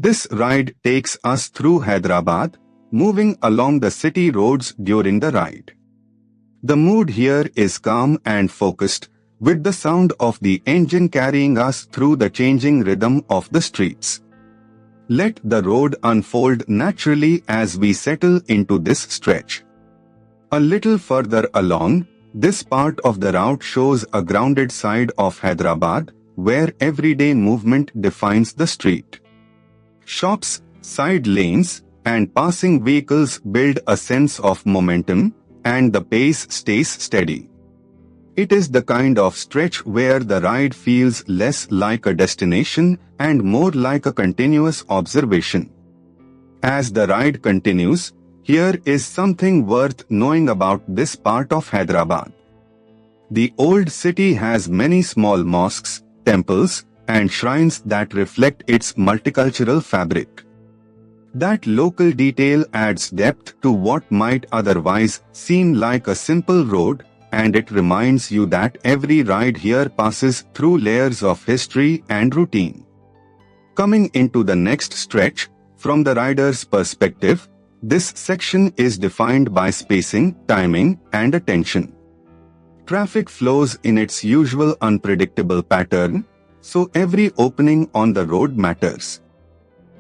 This ride takes us through Hyderabad, moving along the city roads during the ride. The mood here is calm and focused, with the sound of the engine carrying us through the changing rhythm of the streets. Let the road unfold naturally as we settle into this stretch. A little further along, this part of the route shows a grounded side of Hyderabad, where everyday movement defines the street. Shops, side lanes, and passing vehicles build a sense of momentum, and the pace stays steady. It is the kind of stretch where the ride feels less like a destination and more like a continuous observation. As the ride continues, here is something worth knowing about this part of Hyderabad. The old city has many small mosques, temples, and shrines that reflect its multicultural fabric. That local detail adds depth to what might otherwise seem like a simple road, and it reminds you that every ride here passes through layers of history and routine. Coming into the next stretch, from the rider's perspective, this section is defined by spacing, timing, and attention. Traffic flows in its usual unpredictable pattern, so every opening on the road matters.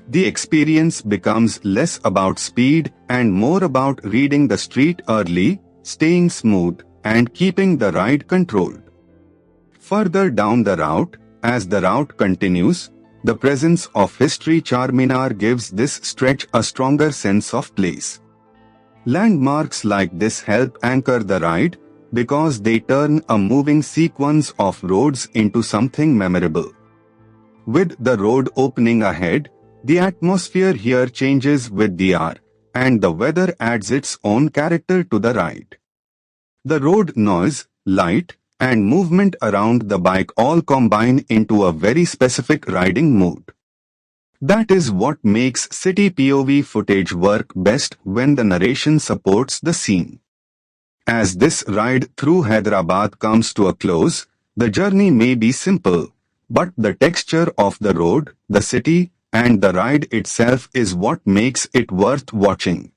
The experience becomes less about speed and more about reading the street early, staying smooth, and keeping the ride controlled. Further down the route, as the route continues, the presence of history Charminar gives this stretch a stronger sense of place. Landmarks like this help anchor the ride because they turn a moving sequence of roads into something memorable. With the road opening ahead, the atmosphere here changes with the hour, and the weather adds its own character to the ride. The road noise, light, and movement around the bike all combine into a very specific riding mood. That is what makes city POV footage work best when the narration supports the scene. As this ride through Hyderabad comes to a close, the journey may be simple, but the texture of the road, the city, and the ride itself is what makes it worth watching.